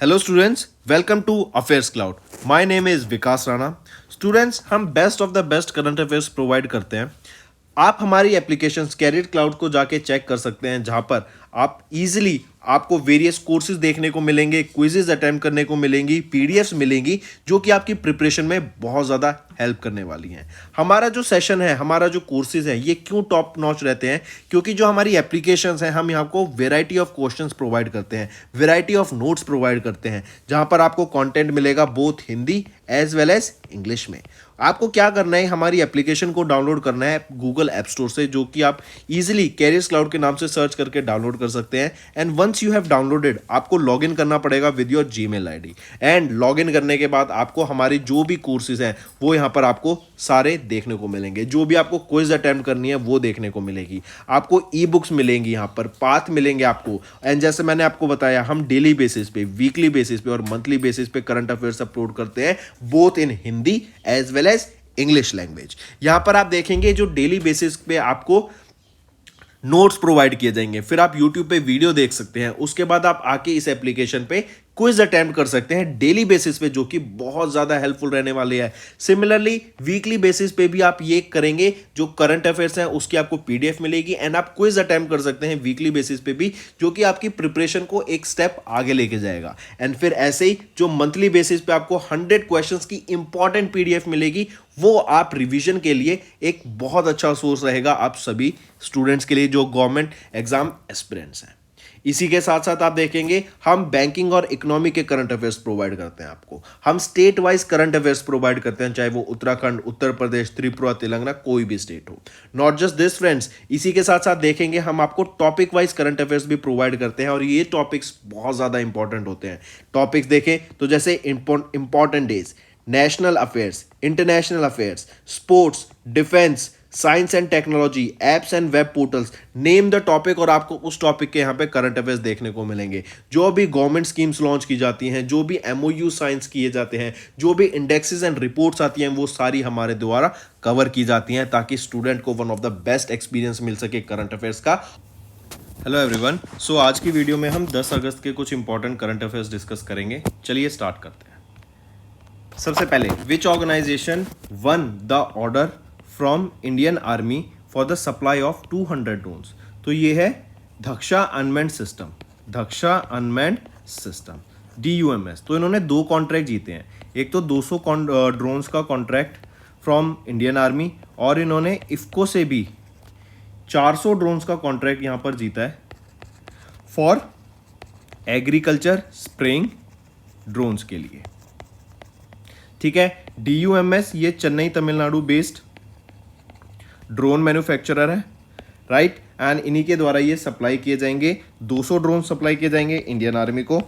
Hello students, welcome to affairs cloud. My name is Vikas Rana. Students, हम best of the best current affairs provide करते हैं। आप हमारी application career cloud को जाके चेक कर सकते हैं, जहां पर आप इजीली आपको वेरियस कोर्सेज देखने को मिलेंगे, क्विजेज अटेम्प्ट करने को मिलेंगी, पीडीएफ्स मिलेंगी जो कि आपकी प्रिपरेशन में बहुत ज़्यादा हेल्प करने वाली हैं। हमारा जो सेशन है, हमारा जो कोर्सेज है, ये क्यों टॉप नॉच रहते हैं? क्योंकि जो हमारी एप्लीकेशंस हैं, हम यहाँ को वेराइटी ऑफ क्वेश्चंस प्रोवाइड करते हैं, वेराइटी ऑफ नोट्स प्रोवाइड करते हैं, जहां पर आपको कंटेंट मिलेगा both Hindi as well as English में। आपको क्या करना है, हमारी एप्लीकेशन को डाउनलोड करना है गूगल ऐप स्टोर से, जो कि आप इजीली कैरियर्स क्लाउड के नाम से सर्च करके डाउनलोड कर सकते हैं। And once you have downloaded, आपको लॉगिन करना पड़ेगा with your Gmail ID. And login करने के बाद आपको हमारी जो भी कोर्सेज हैं वो यहाँ पर आपको सारे देखने को मिलेंगे। जो भी आपको क्विज अटेम्प्ट करनी है वो देखने को मिलेगी। आपको ई बुक्स मिलेंगी, यहाँ पर पाथ मिलेंगे आपको। एंड जैसे मैंने आपको बताया, हम डेली बेसिस पे, वीकली बेसिस पे और मंथली बेसिस पे करंट अफेयर्स अपलोड करते हैं, both in Hindi as well as English language. यहां पर आप देखेंगे जो डेली बेसिस पे आपको नोट्स प्रोवाइड किए जाएंगे, फिर आप यूट्यूब पे वीडियो देख सकते हैं, उसके बाद आप आके इस एप्लीकेशन पे क्विज अटेम्प्ट कर सकते हैं डेली बेसिस पे, जो कि बहुत ज़्यादा हेल्पफुल रहने वाले हैं। सिमिलरली वीकली बेसिस पे भी आप ये करेंगे, जो करंट अफेयर्स हैं उसकी आपको पीडीएफ मिलेगी एंड आप क्विज अटेम्प्ट कर सकते हैं वीकली बेसिस पे भी, जो कि आपकी प्रिपरेशन को एक स्टेप आगे लेके जाएगा। एंड फिर ऐसे ही जो मंथली बेसिस पे आपको 100 क्वेश्चंस की इंपॉर्टेंट पीडीएफ मिलेगी, वो आप रिवीजन के लिए एक बहुत अच्छा सोर्स रहेगा आप सभी स्टूडेंट्स के लिए जो गवर्नमेंट एग्जाम एस्पिरेंट्स हैं। इसी के साथ साथ आप देखेंगे, हम बैंकिंग और इकोनॉमी के करंट अफेयर्स प्रोवाइड करते हैं आपको। हम state wise current affairs provide करते हैं, चाहे वो उत्तराखंड, उत्तर प्रदेश, त्रिपुरा, तेलंगाना, कोई भी स्टेट हो। नॉट जस्ट दिस फ्रेंड्स, इसी के साथ साथ देखेंगे हम आपको टॉपिक वाइज करंट अफेयर्स भी प्रोवाइड करते हैं, और ये टॉपिक्स बहुत ज़्यादा इंपॉर्टेंट होते हैं। टॉपिक्स देखें तो जैसे important days, national affairs, international affairs, sports, defence, science and technology, apps and web portals, name the topic, और आपको उस टॉपिक के यहाँ पे करंट अफेयर्स देखने को मिलेंगे। जो भी गवर्नमेंट स्कीम्स लॉन्च की जाती हैं, जो भी एमओयू साइंस किए जाते हैं, जो भी इंडेक्सेस एंड रिपोर्ट्स आती हैं, वो सारी हमारे द्वारा कवर की जाती हैं, ताकि स्टूडेंट को one of the best experience मिल सके करंट अफेयर्स का। हेलो एवरीवन, सो आज की वीडियो में हम 10 अगस्त के कुछ इंपॉर्टेंट करंट अफेयर्स डिस्कस करेंगे। चलिए स्टार्ट करते हैं। सबसे पहले, which organisation won the order from Indian army for the supply of 200 drones? तो ये है Dhaksha unmanned system. Dhaksha unmanned system, DUMS। तो इन्होंने 2 कॉन्ट्रैक्ट जीते हैं। एक तो 200 ड्रोन्स का कॉन्ट्रैक्ट फ्रॉम इंडियन आर्मी, और इन्होंने इफ्को से भी 400 ड्रोन्स का कॉन्ट्रैक्ट यहाँ पर जीता है फॉर एग्रीकल्चर स्प्रेइंग ड्रोन्स के लिए। ठीक है, DUMS ये Chennai Tamil Nadu based drone manufacturer है, राइट। एंड इन्हीं के द्वारा ये सप्लाई किए जाएंगे। 200 ड्रोन सप्लाई किए जाएंगे इंडियन आर्मी को,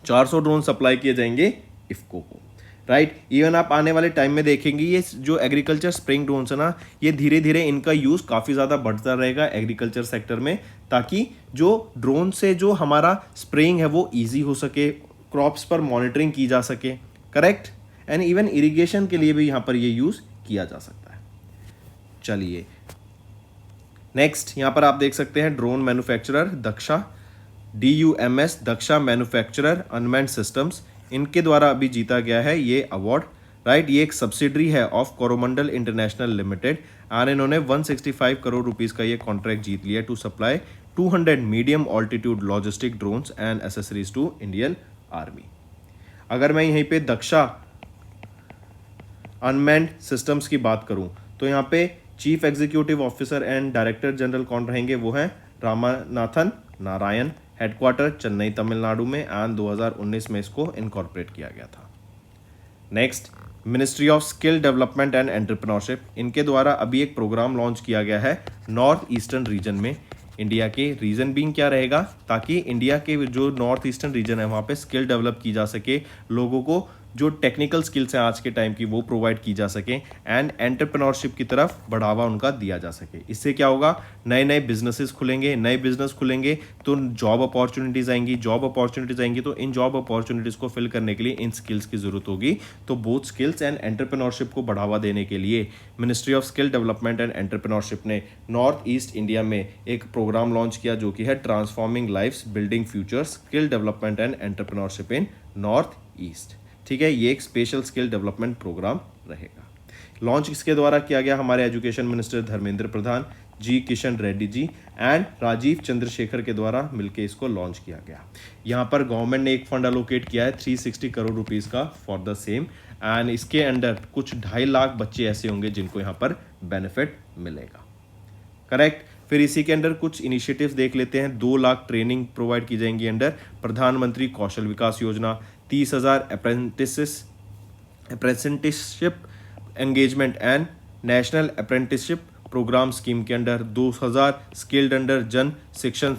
400 ड्रोन सप्लाई किए जाएंगे इफ्को को, राइट। इवन आप आने वाले टाइम में देखेंगे, ये जो एग्रीकल्चर स्प्रेइंग ड्रोन्स है ना, ये धीरे धीरे इनका यूज़ काफ़ी ज़्यादा बढ़ता रहेगा एग्रीकल्चर सेक्टर में, ताकि जो ड्रोन से जो हमारा स्प्रेइंग है वो ईजी हो सके, क्रॉप्स पर मॉनिटरिंग की जा सके, करेक्ट। एंड इवन इरिगेशन के लिए भी यहाँ पर ये यूज़ किया जा सकता है। चलिए नेक्स्ट, यहाँ पर आप देख सकते हैं drone manufacturer Daksha, DUMS, Daksha manufacturer unmanned systems, इनके द्वारा अभी जीता गया है ये अवार्ड, राइट। ये एक सब्सिडरी है ऑफ कोरोमंडल इंटरनेशनल लिमिटेड, और इन्होंने 165 करोड़ रुपीस का ये कॉन्ट्रैक्ट जीत लिया to supply 200 medium altitude logistic drones and accessories to Indian Army. अगर मैं यहीं पे दक्षा अनमैन्ड सिस्टम्स की बात करूं, तो यहाँ पे chief executive officer and director general कौन रहेंगे? वो हैं रामानाथन नारायण, हेडक्वार्टर चेन्नई तमिलनाडु में, एंड 2019 में इसको इनकॉर्पोरेट किया गया था। Next, ministry of skill development and entrepreneurship, इनके द्वारा अभी एक प्रोग्राम लॉन्च किया गया है नॉर्थ ईस्टर्न रीजन में इंडिया के। रीजन बीइंग क्या रहेगा? ताकि इंडिया के जो नॉर्थ ईस्टर्न रीजन है वहाँ पे स्किल डेवलप की जा सके, लोगों को जो टेक्निकल स्किल्स हैं आज के टाइम की वो प्रोवाइड की जा सके एंड एंटरप्रेन्योरशिप की तरफ बढ़ावा उनका दिया जा सके। इससे क्या होगा, नए नए बिजनेसेस खुलेंगे, नए बिजनेस खुलेंगे तो जॉब अपॉर्चुनिटीज़ आएंगी, जॉब अपॉर्चुनिटीज़ आएंगी तो इन जॉब अपॉर्चुनिटीज़ को फिल करने के लिए इन स्किल्स की ज़रूरत होगी। तो बोथ स्किल्स एंड एंटरप्रेन्योरशिप को बढ़ावा देने के लिए ministry of skill development and entrepreneurship ने नॉर्थ ईस्ट इंडिया में एक प्रोग्राम लॉन्च किया जो कि है transforming lives building futures skill development and entrepreneurship in north east. ठीक है, ये एक स्पेशल स्किल डेवलपमेंट प्रोग्राम रहेगा। लॉन्च किसके द्वारा किया गया, हमारे education minister Dharmendra Pradhan ji, Kishan Reddy ji and Rajeev Chandrasekhar के द्वारा मिलकर इसको लॉन्च किया गया। यहाँ पर गवर्नमेंट ने एक फंड एलोकेट किया है 360 करोड़ रुपीज़ का फॉर द सेम एंड इसके अंडर कुछ 2.5 लाख बच्चे ऐसे होंगे जिनको यहाँ पर बेनिफिट मिलेगा। करेक्ट। फिर इसी के अंडर कुछ इनिशिएटिव्स देख लेते हैं। 2 लाख ट्रेनिंग प्रोवाइड की जाएंगी अंडर प्रधानमंत्री कौशल Vikas Yojana. 30,000 apprenticeship engagement and national apprenticeship program scheme के under 2,000 skilled under Jan Shikshan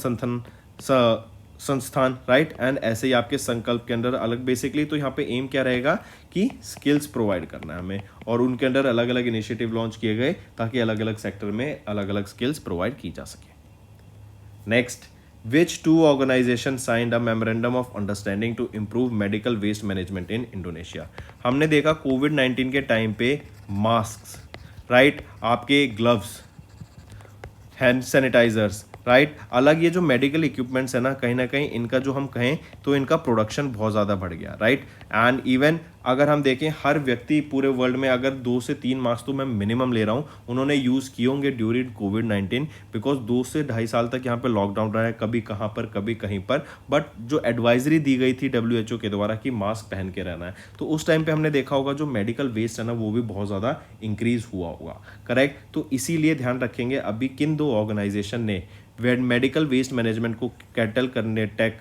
संस्थान राइट एंड ऐसे ही आपके संकल्प के अंडर अलग बेसिकली तो यहाँ पे एम क्या रहेगा कि स्किल्स प्रोवाइड करना है हमें और उनके अंडर अलग अलग इनिशिएटिव लॉन्च किए गए ताकि अलग अलग सेक्टर में अलग अलग स्किल्स प्रोवाइड की जा सके। Next, which two organizations signed a memorandum of understanding to improve medical waste management in Indonesia? हमने देखा कोविड-19 के टाइम पे मास्क राइट, आपके ग्लव्स, हैंड सैनिटाइजर्स राइट, अलग ये जो मेडिकल इक्विपमेंट्स है ना कहीं इनका जो हम कहें तो इनका प्रोडक्शन बहुत ज़्यादा बढ़ गया राइट। एंड इवन अगर हम देखें हर व्यक्ति पूरे वर्ल्ड में अगर 2 से 3 मास्क तो मैं मिनिमम ले रहा हूँ उन्होंने यूज़ किए होंगे ड्यूरिंग कोविड-19 बिकॉज 2 से 2.5 साल तक यहाँ पे लॉकडाउन रहा है, कभी कहाँ पर कभी कहीं पर, बट जो एडवाइजरी दी गई थी WHO के द्वारा कि मास्क पहन के रहना है तो उस टाइम पे हमने देखा होगा जो मेडिकल वेस्ट है ना वो भी बहुत ज़्यादा इंक्रीज हुआ होगा। करेक्ट। तो इसीलिए ध्यान रखेंगे अभी किन 2 ऑर्गेनाइजेशन ने मेडिकल वेस्ट मैनेजमेंट को टैकल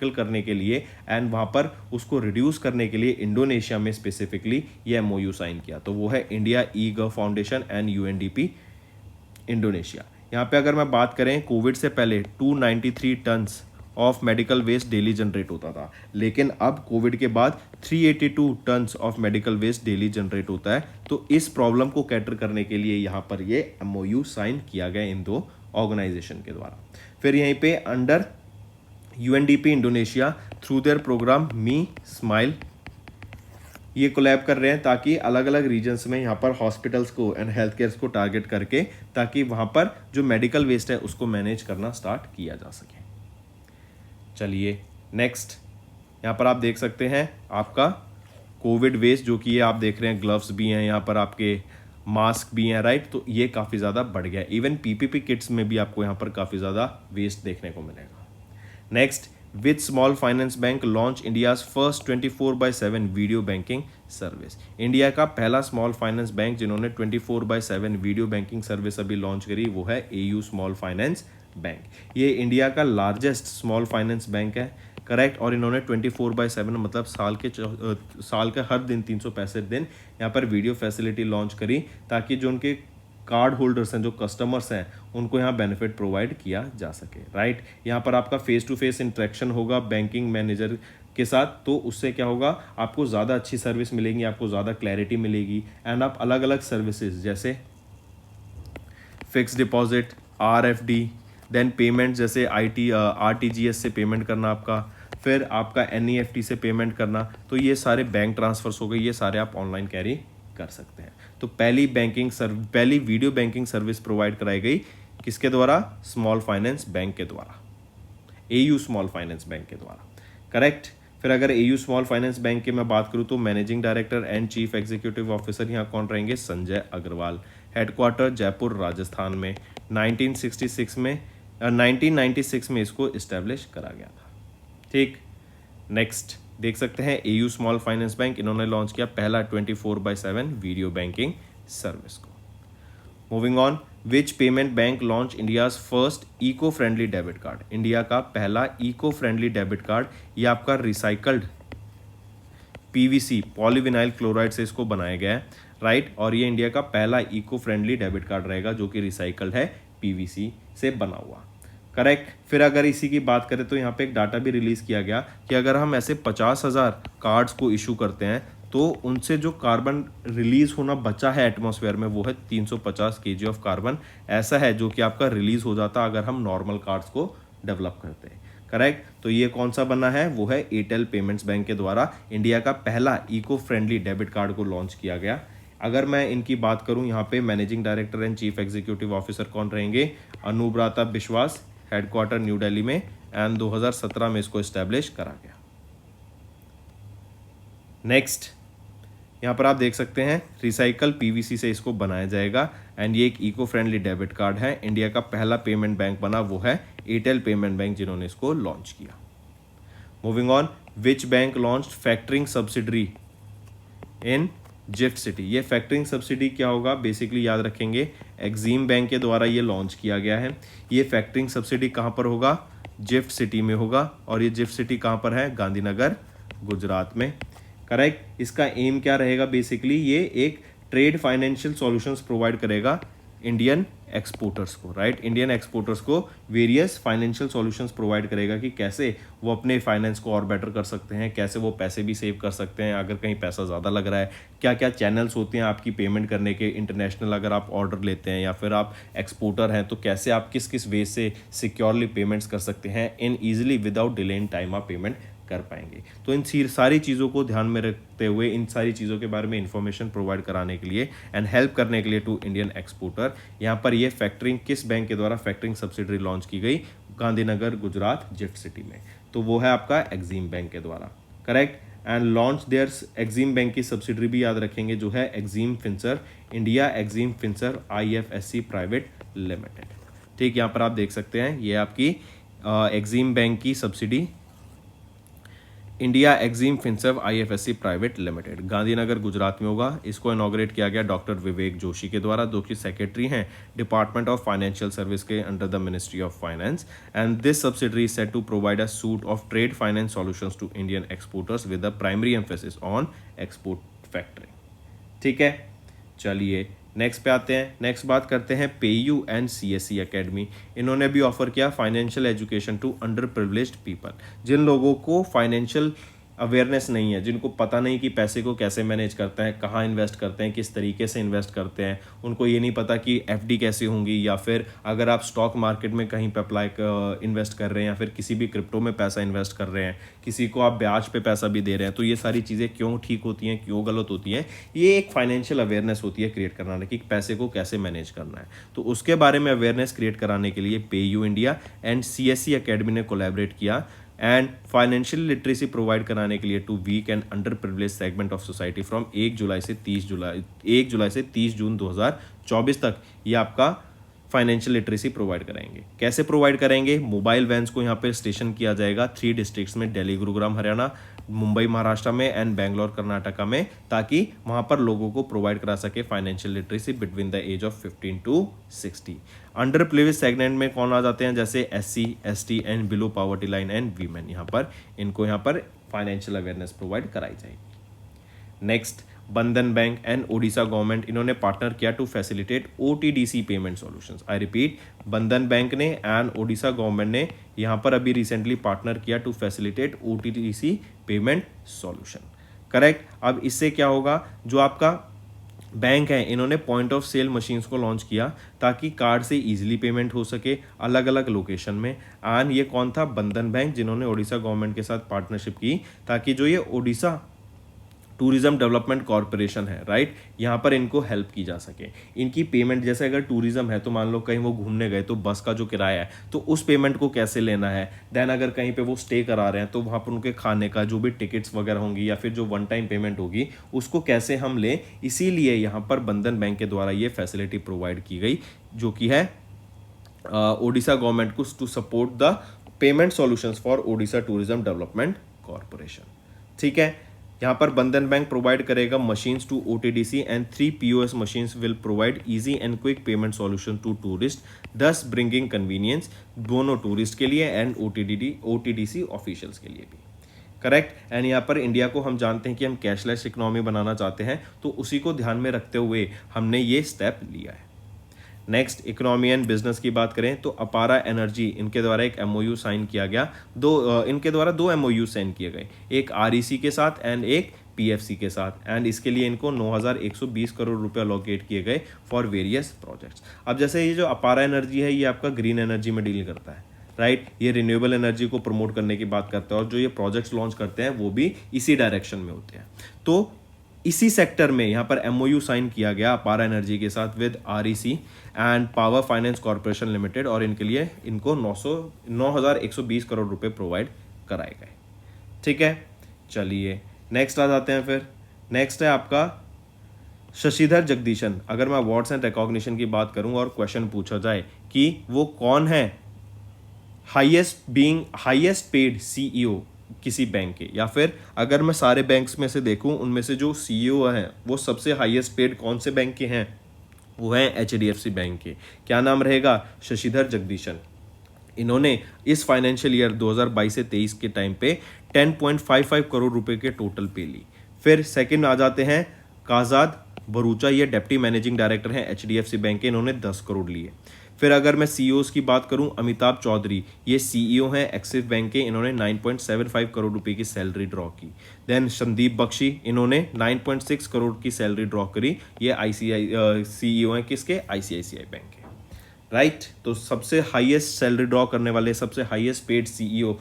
करने के लिए एंड वहाँ पर उसको रिड्यूस करने के लिए इंडोनेशिया में स्पेसिफिकली ये MOU साइन किया। तो वो है India e gov foundation and UNDP Indonesia. यहाँ पे अगर मैं बात करें कोविड से पहले 293 tons of medical waste daily generate होता था, लेकिन अब कोविड के बाद 382 tons of medical waste daily generate होता है। तो इस प्रॉब्लम को कैटर करने के लिए यहाँ पर ये MOU साइन किया गया इन 2 ऑर्गेनाइजेशन के द्वारा। फिर यहीं पे under UNDP Indonesia through their program me smile ये कोलैब कर रहे हैं ताकि अलग अलग रीजन्स में यहाँ पर हॉस्पिटल्स को एंड हेल्थ केयर को टारगेट करके ताकि वहाँ पर जो मेडिकल वेस्ट है उसको मैनेज करना स्टार्ट किया जा सके। चलिए नेक्स्ट, यहाँ पर आप देख सकते हैं आपका कोविड वेस्ट जो कि ये आप देख रहे हैं, ग्लव्स भी हैं यहाँ पर, आपके मास्क भी हैं राइट। तो ये काफ़ी ज़्यादा बढ़ गया, इवन PPP किट्स में भी आपको यहाँ पर काफ़ी ज़्यादा वेस्ट देखने को मिलेगा। Next, which small finance bank launch India's first 24/7 video banking service. India का पहला स्मॉल फाइनेंस बैंक जिन्होंने 24/7 वीडियो बैंकिंग सर्विस अभी लॉन्च करी वो है AU स्मॉल फाइनेंस बैंक। ये इंडिया का लार्जेस्ट स्मॉल फाइनेंस बैंक है। करेक्ट। और इन्होंने 24/7 मतलब साल के हर दिन 365 दिन यहाँ पर वीडियो फैसिलिटी लॉन्च करी ताकि जो उनके कार्ड होल्डर्स हैं, जो कस्टमर्स हैं, उनको यहाँ बेनिफिट प्रोवाइड किया जा सके राइट। यहाँ पर आपका फेस टू फेस इंटरेक्शन होगा बैंकिंग मैनेजर के साथ, तो उससे क्या होगा आपको ज़्यादा अच्छी सर्विस मिलेगी, आपको ज़्यादा क्लैरिटी मिलेगी एंड आप अलग अलग सर्विसेज जैसे fix deposit, RFD, then payment जैसे RTGS से पेमेंट करना आपका, फिर आपका NEFT से पेमेंट करना, तो ये सारे बैंक ट्रांसफर्स हो गए, ये सारे आप ऑनलाइन कैरी कर सकते हैं। तो पहली वीडियो बैंकिंग सर्विस प्रोवाइड कराई गई किसके द्वारा? स्मॉल फाइनेंस बैंक के द्वारा, AU स्मॉल फाइनेंस बैंक के द्वारा। करेक्ट। फिर अगर AU स्मॉल फाइनेंस बैंक की मैं बात करूं तो managing director and chief executive officer यहाँ कौन रहेंगे? संजय अग्रवाल। हेडक्वार्टर जयपुर राजस्थान में। 1996 में इसको इस्टेब्लिश करा गया था। ठीक। नेक्स्ट देख सकते हैं AU स्मॉल फाइनेंस बैंक, इन्होंने लॉन्च किया पहला 24/7 वीडियो बैंकिंग सर्विस को। Moving on, which payment bank launch India's first eco friendly debit card. India का पहला इको फ्रेंडली डेबिट कार्ड, ये आपका रिसाइकल्ड PVC पॉलीविनाइल क्लोराइड से इसको बनाया गया है राइट। और ये इंडिया का पहला इको फ्रेंडली डेबिट कार्ड रहेगा जो कि रिसाइकल्ड है, PVC से बना हुआ। करेक्ट। फिर अगर इसी की बात करें तो यहाँ पे एक डाटा भी रिलीज किया गया कि अगर हम ऐसे 50,000 कार्ड्स को इशू करते हैं तो उनसे जो कार्बन रिलीज होना बचा है एटमॉस्फेयर में वो है 350 केजी ऑफ कार्बन, ऐसा है जो कि आपका रिलीज हो जाता अगर हम नॉर्मल कार्स को डेवलप करते हैं। करेक्ट। तो ये कौन सा बना है, वो है एयरटेल पेमेंट्स बैंक के द्वारा इंडिया का पहला इको फ्रेंडली डेबिट कार्ड को लॉन्च किया गया। अगर मैं इनकी बात करूं, यहाँ पे managing director and chief executive officer कौन रहेंगे, अनुब्राता बिश्वास, हेडक्वार्टर न्यू दिल्ली में, एंड 2017 में इसको इस्टेब्लिश करा गया। नेक्स्ट, यहाँ पर आप देख सकते हैं रिसाइकल पीवीसी से इसको बनाया जाएगा एंड ये एक इको फ्रेंडली डेबिट कार्ड है। इंडिया का पहला पेमेंट बैंक बना वो है एयरटेल पेमेंट बैंक, जिन्होंने इसको लॉन्च किया। Moving on, which bank launched factoring subsidiary in gift city. ये फैक्टरिंग सब्सिडी क्या होगा, बेसिकली याद रखेंगे एक्सिम बैंक के द्वारा ये लॉन्च किया गया है। ये फैक्टरिंग सब्सिडी कहाँ पर होगा, जिफ्ट सिटी में होगा, और ये जिफ्ट सिटी कहाँ पर है, गांधीनगर गुजरात में। करेक्ट। इसका एम क्या रहेगा, बेसिकली ये एक ट्रेड फाइनेंशियल सॉल्यूशंस प्रोवाइड करेगा इंडियन एक्सपोर्टर्स को, राइट। इंडियन एक्सपोर्टर्स को वेरियस फाइनेंशियल सॉल्यूशंस प्रोवाइड करेगा कि कैसे वो अपने फाइनेंस को और बेटर कर सकते हैं, कैसे वो पैसे भी सेव कर सकते हैं अगर कहीं पैसा ज़्यादा लग रहा है, क्या क्या चैनल्स होते हैं आपकी पेमेंट करने के, इंटरनेशनल अगर आप ऑर्डर लेते हैं या फिर आप एक्सपोर्टर हैं तो कैसे आप किस किस वे से सिक्योरली पेमेंट्स कर सकते हैं in easily without delay in time आप पेमेंट कर पाएंगे। तो इन सारी चीज़ों को ध्यान में रखते हुए, इन सारी चीज़ों के बारे में इंफॉर्मेशन प्रोवाइड कराने के लिए एंड हेल्प करने के लिए टू इंडियन एक्सपोर्टर, यहाँ पर ये फैक्टरिंग किस बैंक के द्वारा फैक्टरिंग सब्सिडरी लॉन्च की गई, गांधीनगर गुजरात जिफ्ट सिटी में, तो वो है आपका एक्सिम बैंक के द्वारा। Correct. And launch their Exim bank की सब्सिडरी भी याद रखेंगे जो है Exim Finserv India, Exim Finserv IFSC private limited. ठीक, यहाँ पर आप देख सकते हैं ये आपकी एक्सिम बैंक की subsidy India Exim Finserv IFSC private limited Gandhinagar Gujarat में होगा। इसको इनॉग्रेट किया गया डॉक्टर विवेक जोशी के द्वारा, जो कि सेक्रेटरी हैं डिपार्टमेंट ऑफ फाइनेंशियल सर्विस के under the ministry of finance. And this subsidiary is set to provide a suite of trade finance solutions to Indian exporters with a primary emphasis on export factoring. ठीक है, चलिए next पे आते हैं। Next बात करते हैं पेयू एंड CSE एकेडमी। इन्होंने भी ऑफर किया financial education to under privileged people, जिन लोगों को फाइनेंशियल अवेयरनेस नहीं है, जिनको पता नहीं कि पैसे को कैसे मैनेज करते हैं, कहाँ इन्वेस्ट करते हैं, किस तरीके से इन्वेस्ट करते हैं, उनको ये नहीं पता कि FD कैसे होंगी, या फिर अगर आप स्टॉक मार्केट में कहीं पे अप्लाई इन्वेस्ट कर रहे हैं या फिर किसी भी क्रिप्टो में पैसा इन्वेस्ट कर रहे हैं, किसी को आप ब्याज पे पैसा भी दे रहे हैं, तो ये सारी चीज़ें क्यों ठीक होती हैं, क्यों गलत होती हैं, ये एक फाइनेंशियल अवेयरनेस होती है क्रिएट कराने की, पैसे को कैसे मैनेज करना है। तो उसके बारे में अवेयरनेस क्रिएट कराने के लिए PayU India and CSE academy ने कोलैबोरेट किया एंड फाइनेंशियल लिटरेसी प्रोवाइड कराने के लिए to weak and under privilege segment of society from 1 जुलाई से 30 जून 2024 तक ये आपका फाइनेंशियल लिटरेसी प्रोवाइड कराएंगे। कैसे प्रोवाइड करेंगे, मोबाइल वैन्स को यहाँ पे स्टेशन किया जाएगा 3 डिस्ट्रिक्ट्स में, दिल्ली, गुरुग्राम हरियाणा, मुंबई महाराष्ट्र में एंड बेंगलोर कर्नाटका में, ताकि वहाँ पर लोगों को प्रोवाइड करा सके financial literacy between the age of 15 to 60। Under privilege segment में कौन आ जाते हैं, जैसे SC, ST and below poverty line and women, यहाँ पर इनको यहाँ पर फाइनेंशियल अवेयरनेस प्रोवाइड कराई जाएगी। Next, Bandhan bank and Odisha government, इन्होंने पार्टनर किया to facilitate OTDC payment solutions. I repeat, Bandhan bank ने एंड ओडिशा गवर्नमेंट ने यहाँ पर अभी रिसेंटली पार्टनर किया to facilitate OTDC payment solution. Correct. अब इससे क्या होगा, जो आपका बैंक है इन्होंने पॉइंट ऑफ सेल मशीन्स को लॉन्च किया ताकि कार्ड से इजीली पेमेंट हो सके अलग अलग लोकेशन में। एंड ये कौन था, बंधन बैंक, जिन्होंने ओडिशा गवर्नमेंट के साथ पार्टनरशिप की ताकि जो ये ओडिशा टूरिज्म डेवलपमेंट कॉरपोरेशन है, राइट, यहाँ पर इनको हेल्प की जा सके। इनकी पेमेंट, जैसे अगर टूरिज्म है तो मान लो कहीं वो घूमने गए तो बस का जो किराया है तो उस पेमेंट को कैसे लेना है, देन अगर कहीं पे वो स्टे करा रहे हैं तो वहाँ पर उनके खाने का जो भी टिकट्स वगैरह होंगी या फिर जो वन टाइम पेमेंट होगी उसको कैसे हम लें, इसीलिए यहाँ पर बंधन बैंक के द्वारा ये फैसिलिटी प्रोवाइड की गई, जो कि है ओडिशा गवर्नमेंट को to support the payment solutions for Odisha tourism development corporation. ठीक है, यहाँ पर बंधन बैंक प्रोवाइड करेगा machines to OTDC and 3 POS machines will provide easy and quick payment solution to tourist, thus bringing convenience दोनों टूरिस्ट के लिए and OTDC officials के लिए भी। करेक्ट। एंड यहाँ पर इंडिया को हम जानते हैं कि हम कैशलेस इकोनॉमी बनाना चाहते हैं, तो उसी को ध्यान में रखते हुए हमने ये स्टेप लिया है। नेक्स्ट, इकोनॉमी एंड बिजनेस की बात करें तो अपारा एनर्जी, इनके द्वारा एक MOU साइन किया गया, इनके द्वारा 2 MOU साइन किए गए, एक REC के साथ एंड एक पीएफसी के साथ, एंड इसके लिए इनको 9,120 करोड़ रुपए अलॉकेट किए गए फॉर वेरियस प्रोजेक्ट्स। अब जैसे ये जो अपारा एनर्जी है, ये आपका ग्रीन एनर्जी में डील करता है, राइट, ये रिन्यूएबल एनर्जी को प्रमोट करने की बात करता है, और जो ये प्रोजेक्ट्स लॉन्च करते हैं वो भी इसी डायरेक्शन में होते हैं। तो इसी सेक्टर में यहाँ पर एमओयू साइन किया गया अपारा एनर्जी के साथ with REC and power finance corporation limited, और इनके लिए इनको 9,120 करोड़ रुपए प्रोवाइड कराए गए। ठीक है, चलिए नेक्स्ट आ जाते हैं। फिर नेक्स्ट है आपका शशिधर जगदीशन। अगर मैं अवार्ड्स एंड रिकॉग्निशन की बात करूं और क्वेश्चन पूछा जाए कि वो कौन है हाईएस्ट पेड सीईओ किसी बैंक के, या फिर अगर मैं सारे बैंक्स में से देखूं उनमें से जो सीईओ हैं वो सबसे हाईएस्ट पेड कौन से बैंक के हैं, वो हैं एचडीएफसी बैंक के। क्या नाम रहेगा? शशिधर जगदीशन। इन्होंने इस फाइनेंशियल ईयर 2022 से 23 के टाइम पे 10.55 करोड़ रुपए के टोटल पे ली। फिर सेकंड आ जाते हैं काजाद भरूचा, ये डेप्टी मैनेजिंग डायरेक्टर हैं एचडीएफसी बैंक के, इन्होंने 10 करोड़ लिए। फिर अगर मैं सीईओज की बात करूं, अमिताभ चौधरी, ये सीईओ हैं एक्सिस बैंक के, इन्होंने 9.75 करोड़ रुपए की सैलरी ड्रॉ की। देन संदीप बख्शी, इन्होंने 9.6 करोड़ की सैलरी ड्रॉ करी। ये सीईओ हैं किसके? आईसीआईसीआई बैंक के, राइट। तो सबसे हाईएस्ट सैलरी ड्रॉ करने वाले, सबसे हाईएस्ट पेड सीईओ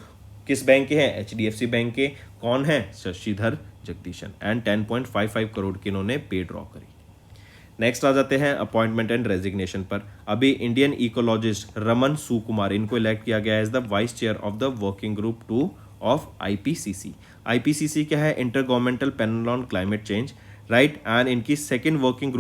किस बैंक के हैं? एचडीएफसी बैंक के। कौन है? शशिधर जगदीशन, एंड 10.55 करोड़ की इन्होंने पे ड्रॉ करी। नेक्स्ट आ जाते हैं अपॉइंटमेंट एंड रेजिग्नेशन पर। अभी इंडियन इकोलॉजिस्ट रमन सुकुमार, इनको इलेक्ट किया गया as the vice chair of the working group 2 of IPCC. IPCC क्या है? Intergovernmental panel on climate change, right. And इनकी सेकंड वर्किंग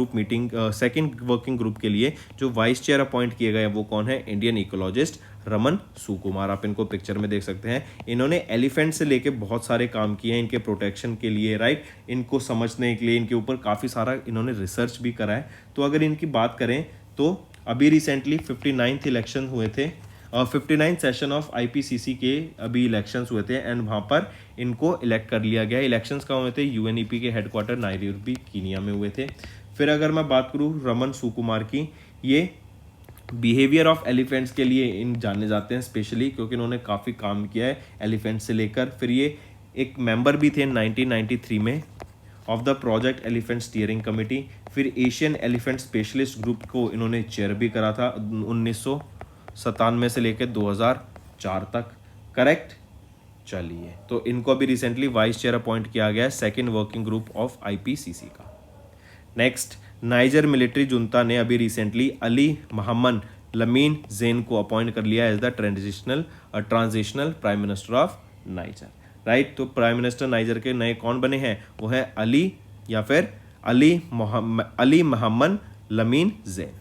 ग्रुप के लिए जो वाइस चेयर अपॉइंट किए गए वो कौन है? इंडियन इकोलॉजिस्ट रमन सुकुमार। आप इनको पिक्चर में देख सकते हैं। इन्होंने एलिफेंट से लेके बहुत सारे काम किए हैं इनके प्रोटेक्शन के लिए, राइट, इनको समझने के लिए, इनके ऊपर काफ़ी सारा इन्होंने रिसर्च भी करा है। तो अगर इनकी बात करें तो अभी रिसेंटली 59th इलेक्शन हुए थे, 59th सेशन ऑफ आईपीसीसी के अभी इलेक्शंस हुए थे, एंड वहाँ पर इनको इलेक्ट कर लिया गया। इलेक्शंस कहाँ हुए थे? यूएनईपी के हेडक्वार्टर नायरोबी कीनिया में हुए थे। फिर अगर मैं बात करूँ रमन सुकुमार की, ये बिहेवियर ऑफ एलिफेंट्स के लिए इन जाने जाते हैं स्पेशली, क्योंकि इन्होंने काफ़ी काम किया है एलिफेंट से लेकर। फिर ये एक मेंबर भी थे 1993 में of the project elephant steering committee. फिर एशियन एलिफेंट स्पेशलिस्ट ग्रुप को इन्होंने चेयर भी करा था 1997 से लेकर 2004 तक, करेक्ट। चलिए, तो इनको अभी रिसेंटली वाइस चेयर अपॉइंट किया गया है second working group of IPCC का। नेक्स्ट, नाइजर मिलिट्री जुंता ने अभी recently Ali Mohammed Lamine Zeine को अपॉइंट कर लिया as the transitional prime minister of Niger, right. तो प्राइम मिनिस्टर नाइजर के नए कौन बने हैं? वो है अली या फिर Ali Mohammed Lamine Jain,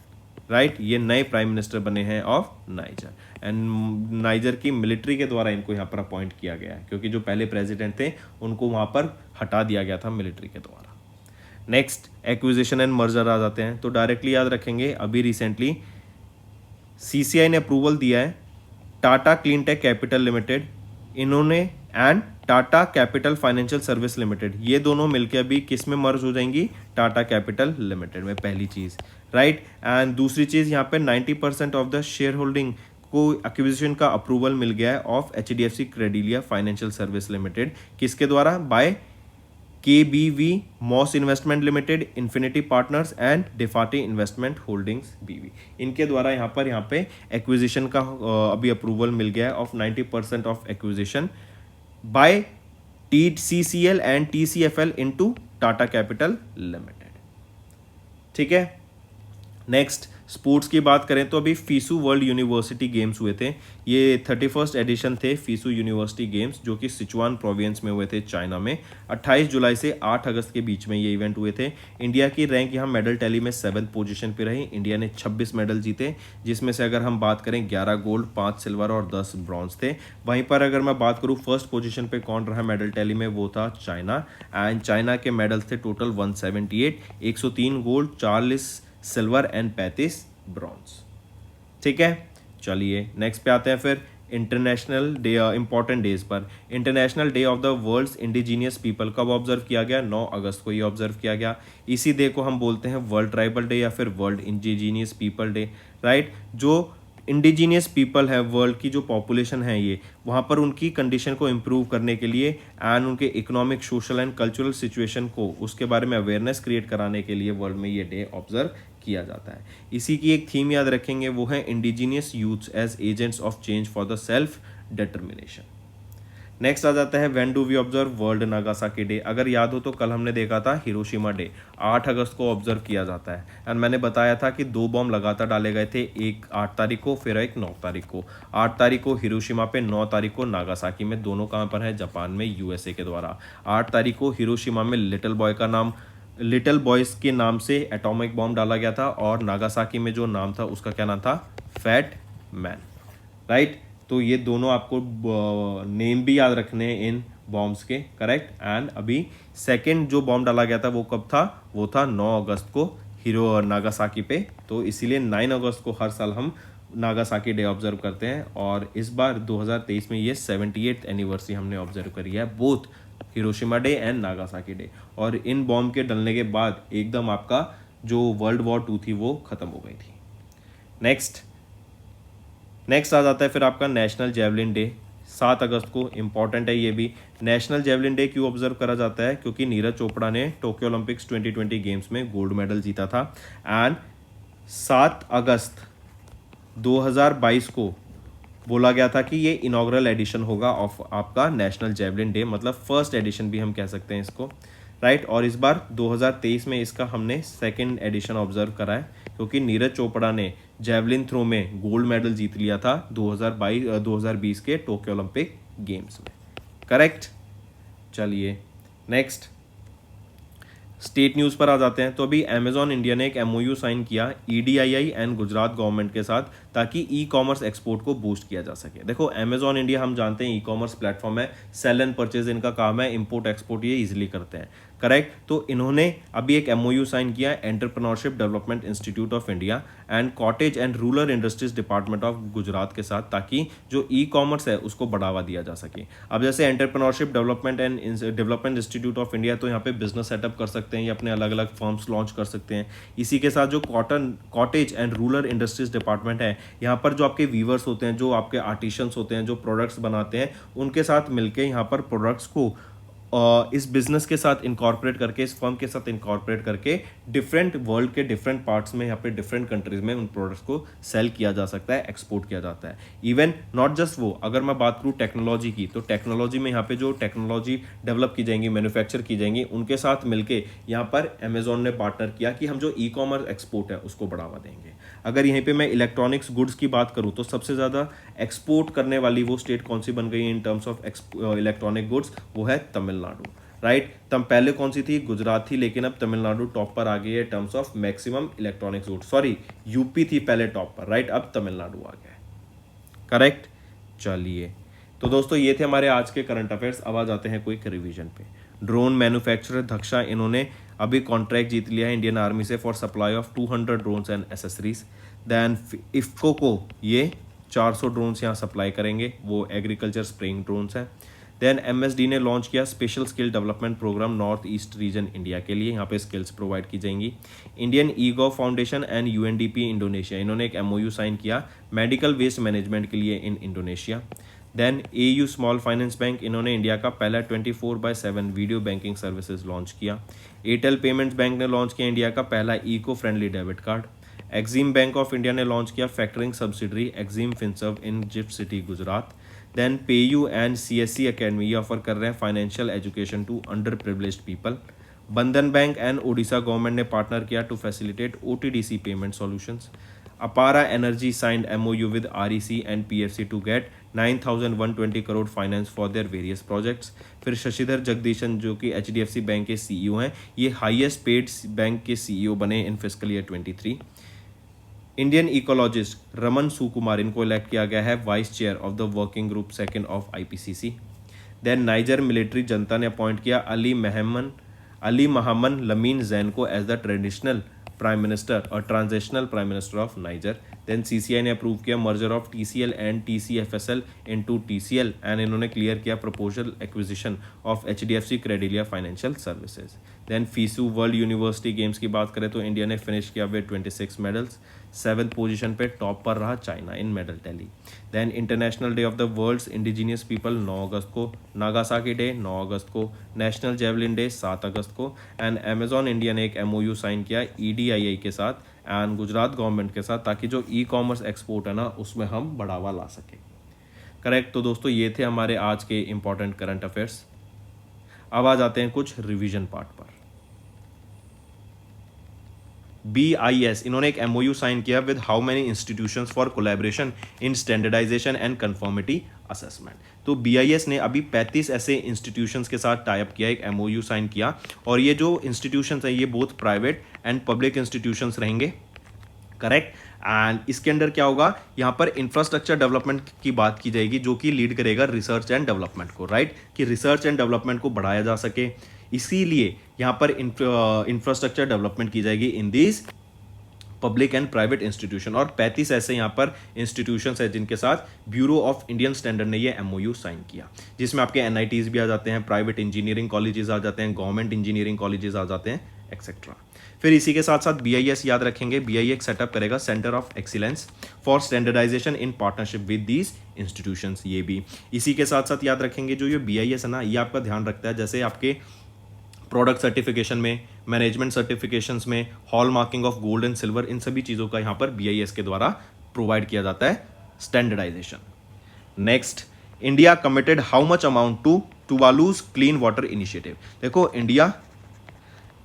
right. ये नए प्राइम मिनिस्टर बने हैं ऑफ नाइजर, एंड नाइजर की मिलिट्री के द्वारा इनको यहाँ पर अपॉइंट किया गया है, क्योंकि जो पहले प्रेसिडेंट थे उनको वहाँ पर हटा दिया गया था मिलिट्री के द्वारा। नेक्स्ट, एक्विजिशन एंड मर्जर आ जाते हैं। तो डायरेक्टली याद रखेंगे, अभी रिसेंटली सीसीआई ने अप्रूवल दिया है Tata clean tech capital limited, इन्होंने and Tata capital financial service limited, ये दोनों मिलकर अभी किस में मर्ज हो जाएंगी? टाटा कैपिटल लिमिटेड में, पहली चीज़, राइट। एंड दूसरी चीज़, यहाँ पे 90% ऑफ द शेयर होल्डिंग को एक्विजिशन का अप्रूवल मिल गया है of HDFC Credila financial service limited, किसके द्वारा? By KBV Moss investment limited, Infinity partners and Defati investment holdings BV, इनके द्वारा यहाँ पे एक्विजिशन का अभी अप्रूवल मिल गया है of 90% of acquisition bye TCCL and TCFL into Tata capital limited. ठीक है। नेक्स्ट, स्पोर्ट्स की बात करें तो अभी फीसू वर्ल्ड यूनिवर्सिटी गेम्स हुए थे। ये 31st एडिशन थे फीसू यूनिवर्सिटी गेम्स, जो कि सिचुआन प्रोविंस में हुए थे चाइना में। 28 जुलाई से 8 अगस्त के बीच में ये इवेंट हुए थे। इंडिया की रैंक यहाँ मेडल टैली में 7th पोजीशन पे रही। इंडिया ने 26 मेडल जीते, जिसमें से अगर हम बात करें 11 गोल्ड, 5 सिल्वर और 10 ब्रॉन्ज थे। वहीं पर अगर मैं बात करूँ फर्स्ट पोजीशन पे कौन रहा मेडल टैली में, वो था चाइना, एंड चाइना के मेडल्स थे total 178, 103 gold, 40 silver and 35 bronze. ठीक है, चलिए नेक्स्ट पे आते हैं। फिर इंटरनेशनल डे, इंपॉर्टेंट डेज पर, international day of the world's indigenous people कब ऑब्जर्व किया गया? 9 अगस्त को ये ऑब्जर्व किया गया। इसी डे को हम बोलते हैं वर्ल्ड ट्राइबल डे या फिर world indigenous people day, right. जो इंडिजीनियस पीपल है, वर्ल्ड की जो पॉपुलेशन है ये, वहाँ पर उनकी कंडीशन को इम्प्रूव करने के लिए एंड उनके economic, social and cultural situation को उसके बारे में अवेयरनेस क्रिएट कराने के लिए वर्ल्ड में ये डे ऑब्जर्व किया जाता है। इसी की एक थीम याद रखेंगे, वो है indigenous youths as agents of change for the self determination. Next आ जाता है when do we observe world Nagasaki day. अगर याद हो तो कल हमने देखा था हिरोशिमा डे, 8 अगस्त को ऑब्जर्व किया जाता है। एंड मैंने बताया था कि 2 बॉम्ब लगातार डाले गए थे, एक 8 तारीख को, फिर एक 9 तारीख को। 8 तारीख को हिरोशिमा पे, 9 तारीख को नागासाकी में। दोनों कहाँ पर है? जापान में, यूएसए के द्वारा। 8 तारीख को हिरोशिमा में लिटिल बॉयज के नाम से एटॉमिक बॉम्ब डाला गया था, और नागासाकी में जो नाम था उसका क्या नाम था? Fat man, right. तो ये दोनों आपको नेम भी याद रखने हैं इन बॉम्ब्स के, करेक्ट। एंड अभी सेकंड जो बॉम्ब डाला गया था वो कब था? वो था 9 अगस्त को नागासाकी पे। तो इसीलिए 9 अगस्त को हर साल हम नागासाकी डे ऑब्जर्व करते हैं, और इस बार 2023 में ये 78th एनिवर्सरी हमने ऑब्जर्व करी है, both Hiroshima day and Nagasaki day. और इन बॉम्ब के डलने के बाद एकदम आपका जो वर्ल्ड वॉर 2 थी वो खत्म हो गई थी। नेक्स्ट आ जाता है फिर आपका नेशनल जेवलिन डे, 7 अगस्त को। इंपॉर्टेंट है ये भी। नेशनल जेवलिन डे क्यों ऑब्जर्व करा जाता है? क्योंकि नीरज चोपड़ा ने टोक्यो ओलंपिक्स 2020 गेम्स में गोल्ड मेडल जीता था। एंड 7 अगस्त 2022 को बोला गया था कि ये इनॉग्रल एडिशन होगा ऑफ आपका नेशनल जेवलिन डे, मतलब फर्स्ट एडिशन भी हम कह सकते हैं इसको, राइट। और इस बार 2023 में इसका हमने सेकंड एडिशन ऑब्जर्व करा है, क्योंकि नीरज चोपड़ा ने जेवलिन थ्रो में गोल्ड मेडल जीत लिया था 2020 के टोक्यो ओलंपिक गेम्स में, करेक्ट। चलिए नेक्स्ट स्टेट न्यूज़ पर आ जाते हैं। तो अभी अमेजॉन इंडिया ने एक एमओयू साइन किया ईडीआईआई एंड गुजरात गवर्नमेंट के साथ, ताकि ई कॉमर्स एक्सपोर्ट को बूस्ट किया जा सके। देखो अमेजॉन इंडिया हम जानते हैं ई कॉमर्स प्लेटफॉर्म है, सेल एंड परचेज इनका काम है, इंपोर्ट एक्सपोर्ट ये इजीली करते हैं, करेक्ट। तो इन्होंने अभी एक एमओयू साइन किया entrepreneurship development institute of India and cottage and rural industries department of Gujarat के साथ, ताकि जो ई कॉमर्स है उसको बढ़ावा दिया जा सके। अब जैसे entrepreneurship development institute of India, तो यहाँ पे बिजनेस सेटअप कर सकते हैं, ये अपने अलग अलग फर्म्स लॉन्च कर सकते हैं। इसी के साथ जो cottage and rural industries department है, यहाँ पर जो आपके वीवर्स होते हैं, जो आपके आर्टिशंस होते हैं, जो प्रोडक्ट्स बनाते हैं, उनके साथ मिलके यहाँ पर प्रोडक्ट्स को इस बिजनेस के साथ इनकॉर्पोरेट करके, इस फर्म के साथ इनकॉर्पोरेट करके डिफरेंट वर्ल्ड के डिफरेंट पार्ट्स में, यहाँ पे डिफरेंट कंट्रीज में उन प्रोडक्ट्स को सेल किया जा सकता है, एक्सपोर्ट किया जाता है। इवन नॉट जस्ट वो, अगर मैं बात करूँ टेक्नोलॉजी की, तो टेक्नोलॉजी में यहाँ पे जो टेक्नोलॉजी डेवलप की जाएंगी, मैन्युफैक्चर की जाएंगी, उनके साथ मिलके यहाँ पर अमेजॉन ने पार्टनर किया कि हम जो ई कॉमर्स एक्सपोर्ट है उसको बढ़ावा देंगे। अगर यहीं पे मैं इलेक्ट्रॉनिक्स गुड्स की बात करूँ तो सबसे ज़्यादा एक्सपोर्ट करने वाली वो स्टेट कौन सी बन गई है in terms of electronic goods? वो है तमिलनाडु, राइट। तब पहले कौन सी थी? गुजरात थी, लेकिन अब तमिलनाडु टॉप पर आ गई है terms of maximum electronics goods. Sorry, UP थी पहले टॉप पर, राइट, अब तमिलनाडु आ गया है, करेक्ट। चलिए, तो दोस्तों ये थे हमारे आज के करंट अफेयर्स। अब आ जाते हैं क्विक रिवीजन पे। ड्रोन मैन्युफैक्चरर दक्षा, इन्होंने अभी कॉन्ट्रैक्ट जीत लिया है इंडियन आर्मी से for supply of 200 drones and accessories. Then IFFCO को ये 400 ड्रोन्स यहाँ सप्लाई करेंगे, वो एग्रीकल्चर स्प्रेइंग ड्रोन्स हैं। देन एमएसडी ने लॉन्च किया special skill development program north east region India के लिए, यहाँ पे स्किल्स प्रोवाइड की जाएंगी। Indian ego foundation and UNDP Indonesia, इन्होंने एक एमओयू साइन किया मेडिकल वेस्ट मैनेजमेंट के लिए in Indonesia. Then AU small finance bank, इन्होंने इंडिया का पहला 24/7 वीडियो बैंकिंग सर्विसेज लॉन्च किया। एयरटेल पेमेंट्स बैंक ने लॉन्च किया इंडिया का पहला eco friendly debit card. Exim bank of India ने लॉन्च किया factoring subsidiary Exim Finserv in GIFT city Gujarat. Then PayU and CSC academy ये ऑफर कर रहे हैं financial education to under privileged people. Bandhan bank and Odisha government ने partner किया to facilitate OTDC payment solutions. अपारा energy signed MOU with REC and PFC to get 9,120 crore finance for their various projects. फिर शशिधर जगदीशन जो कि एचडीएफसी बैंक के CEO हैं, ये highest paid bank के सीईओ बने in fiscal year 23। Indian ecologist Raman Sukumar, इनको इलेक्ट किया गया है vice chair of the working group second of IPCC. Then Niger military junta ने अपॉइंट किया अली महमन लमीन जैन को as the traditional prime minister और transitional prime minister of Niger. Then CCI ने approve किया merger of TCL and TCFSL into TCL and इन्होंने clear किया proposal acquisition of HDFC Credila financial services. Then FISU world university games की बात करें तो India ने फिनिश किया विद 26 मेडल्स, 7th पोजीशन पे टॉप पर रहा China in medal tally. Then international day of the world's indigenous people 9 अगस्त को, नागासाकी डे 9 अगस्त को, नेशनल जेवलिन डे 7 अगस्त को एंड अमेजॉन इंडिया ने एक MOU साइन किया EDII के साथ एंड गुजरात गवर्नमेंट के साथ, ताकि जो E-कॉमर्स एक्सपोर्ट है ना उसमें हम बढ़ावा ला सकें। करेक्ट। तो दोस्तों ये थे हमारे आज के इंपॉर्टेंट करंट अफेयर्स। अब आ जाते हैं कुछ रिवीजन पार्ट पर। BIS इन्होंने एक MOU साइन किया with how many institutions for collaboration in standardisation and conformity assessment. तो BIS ने अभी 35 ऐसे इंस्टीट्यूशंस के साथ टाई अप किया, एक MOU साइन किया, और ये जो इंस्टीट्यूशंस हैं ये both private and public institutions रहेंगे। करेक्ट। एंड इसके अंदर क्या होगा, यहाँ पर इंफ्रास्ट्रक्चर डेवलपमेंट की बात की जाएगी जो कि लीड करेगा रिसर्च एंड डेवलपमेंट को, राइट, कि रिसर्च एंड डेवलपमेंट को बढ़ाया जा सके, इसीलिए यहाँ पर इंफ्रास्ट्रक्चर डेवलपमेंट की जाएगी in this public and private institution. और 35 ऐसे यहाँ पर इंस्टीट्यूशंस है जिनके साथ ब्यूरो ऑफ इंडियन स्टैंडर्ड ने ये MOU साइन किया, जिसमें आपके NITs भी आ जाते हैं, प्राइवेट इंजीनियरिंग कॉलेजेस आ जाते हैं, गवर्नमेंट इंजीनियरिंग कॉलेजेस आ जाते हैं, एक्सेट्रा। फिर इसी के साथ साथ BIS याद रखेंगे, BIS सेटअप करेगा centre of excellence for standardisation in partnership with these institutions. ये भी इसी के साथ साथ याद रखेंगे, जो ये BIS है ना ये आपका ध्यान रखता है जैसे आपके प्रोडक्ट सर्टिफिकेशन में, मैनेजमेंट सर्टिफिकेशंस में, hallmarking of gold and silver, इन सभी चीज़ों का यहाँ पर BIS के द्वारा प्रोवाइड किया जाता है standardisation. Next, India committed how much amount to Tuvalu's clean water initiative. देखो इंडिया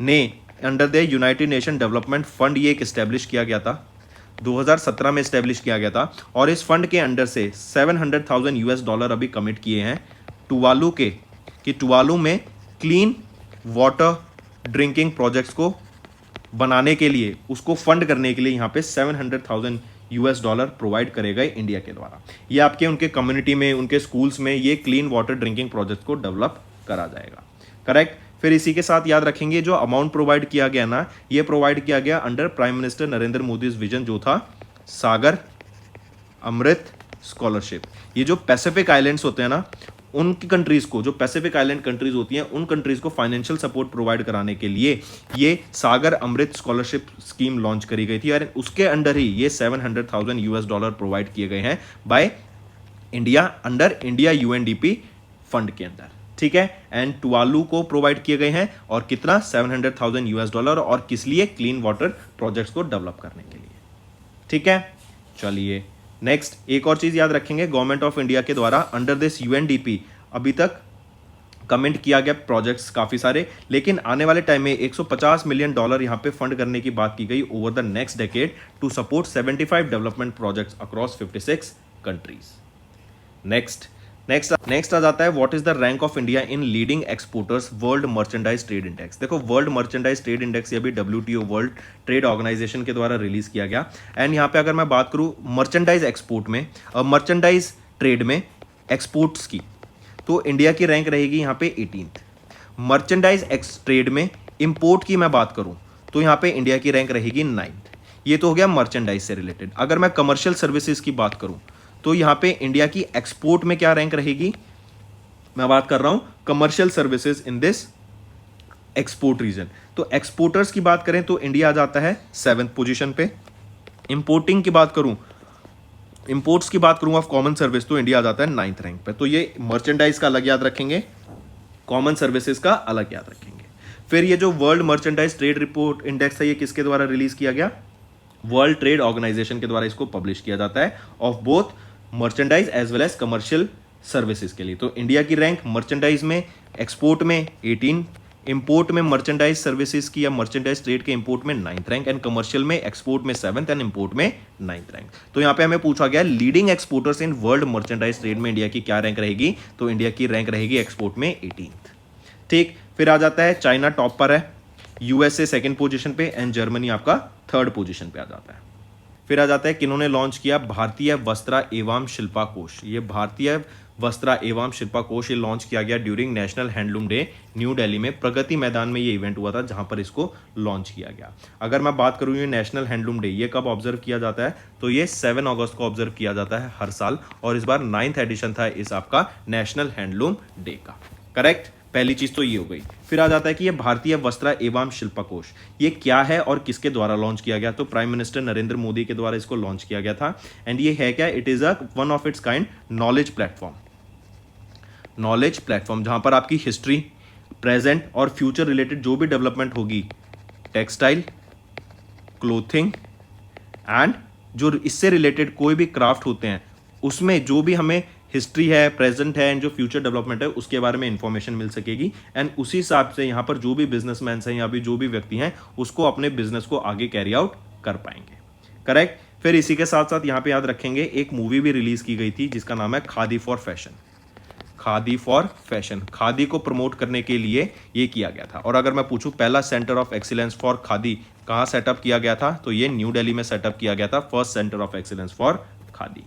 ने under the United Nation development fund ये एक इस्टेब्लिश किया गया था, 2017 में इस्टेब्लिश किया गया था, और इस फंड के अंडर से $700,000 अभी कमिट किए हैं टुवालू के, कि टुवालू में क्लीन वाटर ड्रिंकिंग प्रोजेक्ट्स को बनाने के लिए, उसको फंड करने के लिए यहाँ पे $700,000 प्रोवाइड करेगा इंडिया के द्वारा। ये आपके उनके कम्युनिटी में, उनके स्कूल्स में ये क्लीन वाटर ड्रिंकिंग प्रोजेक्ट को डेवलप करा जाएगा। करेक्ट। फिर इसी के साथ याद रखेंगे जो अमाउंट प्रोवाइड किया गया ना, ये प्रोवाइड किया गया under prime minister Narendra Modi vision जो था सागर अमृत स्कॉलरशिप। ये जो पैसिफिक आइलैंड्स होते हैं ना, उनकी कंट्रीज को, जो पैसिफिक आइलैंड कंट्रीज होती हैं, उन कंट्रीज को फाइनेंशियल सपोर्ट प्रोवाइड कराने के लिए ये सागर अमृत स्कॉलरशिप स्कीम लॉन्च करी गई थी, और उसके अंडर ही ये $700,000 प्रोवाइड किए गए हैं by India under India UNDP fund के अंदर। ठीक है। एंड टुवालू को प्रोवाइड किए गए हैं, और कितना, $700,000, और किस लिए, क्लीन वाटर प्रोजेक्ट्स को डेवलप करने के लिए। ठीक है। चलिए नेक्स्ट, एक और चीज याद रखेंगे, गवर्नमेंट ऑफ इंडिया के द्वारा अंडर दिस UNDP अभी तक कमेंट किया गया प्रोजेक्ट्स काफी सारे, लेकिन आने वाले टाइम में $150 मिलियन यहाँ पे फंड करने की बात की गई over the next decade to support 75 development projects across 56 countries. Next आ जाता है, what is the rank of India in leading exporters world merchandise trade index. देखो वर्ल्ड मर्चेंडाइज ट्रेड इंडेक्स ये अभी WTO वर्ल्ड ट्रेड ऑर्गेनाइजेशन के द्वारा release किया गया। एंड यहाँ पे अगर मैं बात करूँ मर्चेंडाइज एक्सपोर्ट में, मर्चेंडाइज ट्रेड में एक्सपोर्ट्स की, तो इंडिया की रैंक रहेगी यहाँ पे 18th। मर्चेंडाइज एक्स ट्रेड में इंपोर्ट की मैं बात करूँ तो यहाँ पे इंडिया की रैंक रहेगी 9th। ये तो हो गया मर्चेंडाइज से रिलेटेड। अगर मैं कमर्शियल सर्विसेज की बात करूँ तो यहाँ पे इंडिया की एक्सपोर्ट में क्या रैंक रहेगी, मैं बात कर रहा हूं commercial services in this export region. तो एक्सपोर्टर्स की बात करें तो इंडिया आ जाता है 7th पोजीशन पे। इंपोर्टिंग की बात करूं, इंपोर्ट्स की बात करूं ऑफ कॉमन सर्विस, तो इंडिया आ जाता है 9th रैंक पे। तो ये मर्चेंडाइज का अलग याद रखेंगे, कॉमन सर्विसेज का अलग याद रखेंगे। फिर ये जो world merchandise trade report index है, ये किसके द्वारा रिलीज किया गया, वर्ल्ड ट्रेड ऑर्गेनाइजेशन के द्वारा इसको पब्लिश किया जाता है, of both merchandise as well as commercial services के लिए। तो इंडिया की रैंक मर्चेंडाइज में, एक्सपोर्ट में 18, इंपोर्ट में मर्चेंडाइज सर्विसेज की या मर्चेंडाइज ट्रेड के इंपोर्ट में 9th रैंक, एंड कमर्शियल में एक्सपोर्ट में 7th एंड इंपोर्ट में 9th रैंक। तो यहाँ पे हमें पूछा गया leading exporters in world merchandise trade में इंडिया की क्या रैंक रहेगी, तो इंडिया की रैंक रहेगी एक्सपोर्ट में 18th। ठीक। फिर आ जाता है चाइना टॉप पर है, USA 2nd पोजीशन पे, एंड जर्मनी आपका 3rd पोजीशन पे आ जाता है। फिर आ जाता है किन्होंने लॉन्च किया, भारतीय वस्त्रा एवं शिल्पा कोश। ये भारतीय वस्त्रा एवं शिल्पा कोश ये लॉन्च किया गया during national handloom day new Delhi में। प्रगति मैदान में ये इवेंट हुआ था जहां पर इसको लॉन्च किया गया। अगर मैं बात करूं ये नेशनल हैंडलूम डे ये कब ऑब्जर्व किया जाता है, तो ये 7 अगस्त को ऑब्जर्व किया जाता है हर साल, और इस बार 9th एडिशन था इस आपका नेशनल हैंडलूम डे का। करेक्ट, पहली चीज तो ये हो गई। फिर आ जाता है कि ये भारतीय वस्त्रा एवं शिल्पकोश ये क्या है और किसके द्वारा लॉन्च किया गया, तो प्राइम मिनिस्टर नरेंद्र मोदी के द्वारा इसको लॉन्च किया गया था। एंड ये है क्या, it is a one of its kind knowledge platform जहां पर आपकी हिस्ट्री, प्रेजेंट और फ्यूचर रिलेटेड जो भी डेवलपमेंट होगी, टेक्सटाइल, क्लोथिंग एंड जो इससे रिलेटेड कोई भी क्राफ्ट होते हैं उसमें जो भी हमें हिस्ट्री है, प्रेजेंट है एंड जो फ्यूचर डेवलपमेंट है उसके बारे में इंफॉर्मेशन मिल सकेगी। एंड उसी हिसाब से यहाँ पर जो भी बिजनेसमैन हैं या भी जो भी व्यक्ति हैं उसको अपने बिजनेस को आगे कैरी आउट कर पाएंगे। करेक्ट। फिर इसी के साथ साथ यहाँ पे याद रखेंगे एक मूवी भी रिलीज की गई थी जिसका नाम है खादी फॉर फैशन। खादी को प्रमोट करने के लिए ये किया गया था। और अगर मैं पूछूं पहला centre of excellence for khadi कहाँ सेटअप किया गया था, तो ये न्यू दिल्ली में सेटअप किया गया था, first centre of excellence for khadi.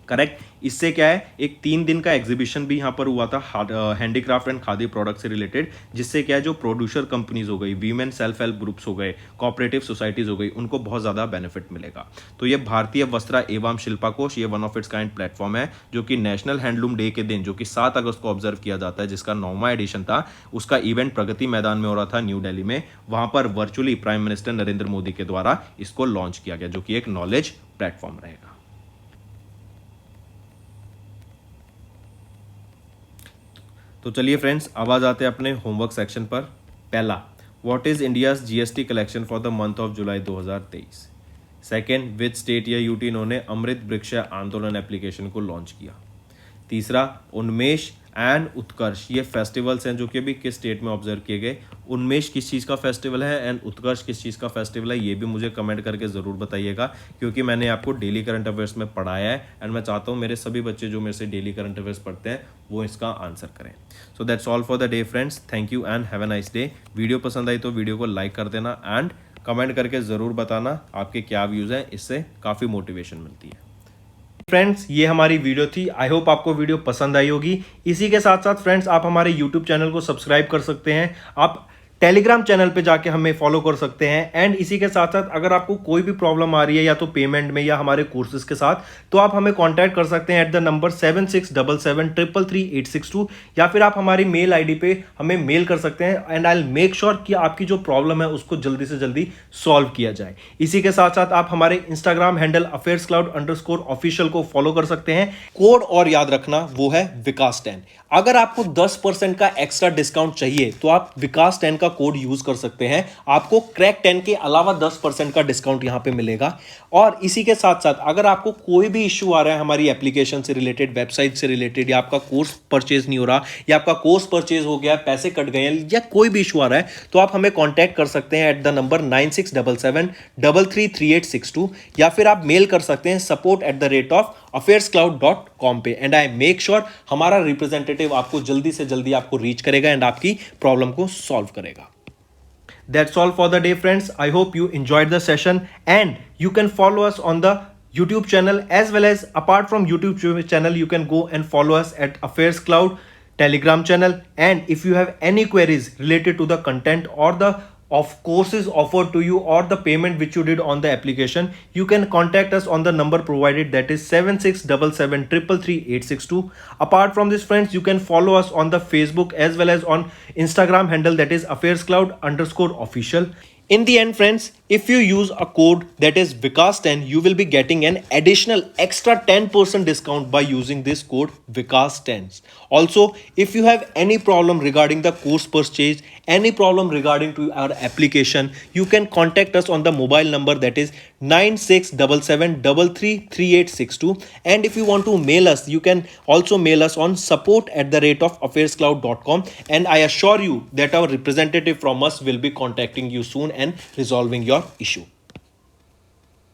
Correct. इससे क्या है, एक 3 दिन का एग्जीबिशन भी यहाँ पर हुआ था हैंडीक्राफ्ट एंड खादी प्रोडक्ट से रिलेटेड, जिससे क्या है जो प्रोड्यूसर कंपनीज हो गई, वीमेन सेल्फ हेल्प ग्रुप्स हो गए, कोऑपरेटिव सोसाइटीज हो गई, उनको बहुत ज़्यादा बेनिफिट मिलेगा। तो ये भारतीय वस्त्रा एवं शिल्पाकोश ये one of its kind platform है जो कि नेशनल हैंडलूम डे के दिन जो कि 7 अगस्त को ऑब्जर्व किया जाता है, जिसका 9वां एडिशन था, उसका इवेंट प्रगति मैदान में हो रहा था न्यू दिल्ली में। वहां पर virtually prime minister Narendra Modi के द्वारा इसको लॉन्च किया गया जो कि एक नॉलेज प्लेटफॉर्म रहेगा। तो चलिए फ्रेंड्स, अब आ जाते हैं अपने होमवर्क सेक्शन पर। पहला, what is India's GST collection for the month of July 2023। Second, which state या यूटी इन्होंने अमृत वृक्ष आंदोलन एप्लीकेशन को लॉन्च किया। तीसरा, उन्मेष एंड उत्कर्ष ये फेस्टिवल्स हैं जो कि अभी किस स्टेट में ऑब्जर्व किए गए। उन्मेष किस चीज़ का फेस्टिवल है एंड उत्कर्ष किस चीज़ का फेस्टिवल है, ये भी मुझे कमेंट करके ज़रूर बताइएगा, क्योंकि मैंने आपको डेली करंट अफेयर्स में पढ़ाया है एंड मैं चाहता हूँ मेरे सभी बच्चे जो मेरे से डेली करंट अफेयर्स पढ़ते हैं वो इसका आंसर करें। So that's all for the day friends, thank you and have a nice day. Video पसंद आई तो वीडियो को लाइक कर देना एंड कमेंट करके ज़रूर बताना आपके क्या व्यूज़ हैं, इससे काफ़ी मोटिवेशन मिलती है। फ्रेंड्स, ये हमारी वीडियो थी। आई होप आपको वीडियो पसंद आई होगी। इसी के साथ साथ फ्रेंड्स, आप हमारे यूट्यूब चैनल को सब्सक्राइब कर सकते हैं, आप टेलीग्राम चैनल पे जाके हमें फॉलो कर सकते हैं। एंड इसी के साथ साथ अगर आपको कोई भी प्रॉब्लम आ रही है या तो पेमेंट में या हमारे कोर्सेज के साथ, तो आप हमें कांटेक्ट कर सकते हैं एट द नंबर 7677333862, या फिर आप हमारी मेल आईडी पे हमें मेल कर सकते हैं and I will make sure कि आपकी जो प्रॉब्लम है उसको जल्दी से जल्दी सॉल्व किया जाए। इसी के साथ साथ आप हमारे इंस्टाग्राम हैंडल affairscloud_official को फॉलो कर सकते हैं। कोड और याद रखना वो है विकास10। अगर आपको 10% का एक्स्ट्रा डिस्काउंट चाहिए तो आप विकास10 का कोड यूज कर सकते हैं, आपको क्रैक 10 के अलावा 10% का डिस्काउंट यहां पे मिलेगा। और इसी के साथ साथ अगर आपको कोई भी इश्यू आ रहा है हमारी एप्लीकेशन से रिलेटेड, वेबसाइट से रिलेटेड, या आपका कोर्स परचेज नहीं हो रहा, या आपका कोर्स परचेज हो गया, पैसे कट गए हैं, या कोई भी इशू आ रहा है, तो आप हमें कॉन्टैक्ट कर सकते हैं एट द नंबर 9677333862, या फिर आप मेल कर सकते हैं support@affairscloud.com पे। एंड आई मेक श्योर हमारा रिप्रेजेंटेटिव आपको जल्दी से जल्दी आपको रीच करेगा एंड आपकी प्रॉब्लम को सॉल्व करेगा। That's all for the day, friends. I hope you enjoyed the session and you can follow us on the YouTube channel, as well as apart from YouTube channel, you can go and follow us at Affairs Cloud Telegram channel. And if you have any queries related to the content or the of courses offered to you or the payment which you did on the application, you can contact us on the number provided, that is 7677333862. Apart from this friends, you can follow us on the Facebook as well as on Instagram handle, that is affairscloud_official. In the end friends, if you use a code that is Vikas10, you will be getting an additional extra 10% discount by using this code Vikas10. Also, if you have any problem regarding the course purchase, any problem regarding to our application, you can contact us on the mobile number, that is 9677333862. And if you want to mail us, you can also mail us on support@affairscloud.com, and I assure you that our representative from us will be contacting you soon and resolving your issue.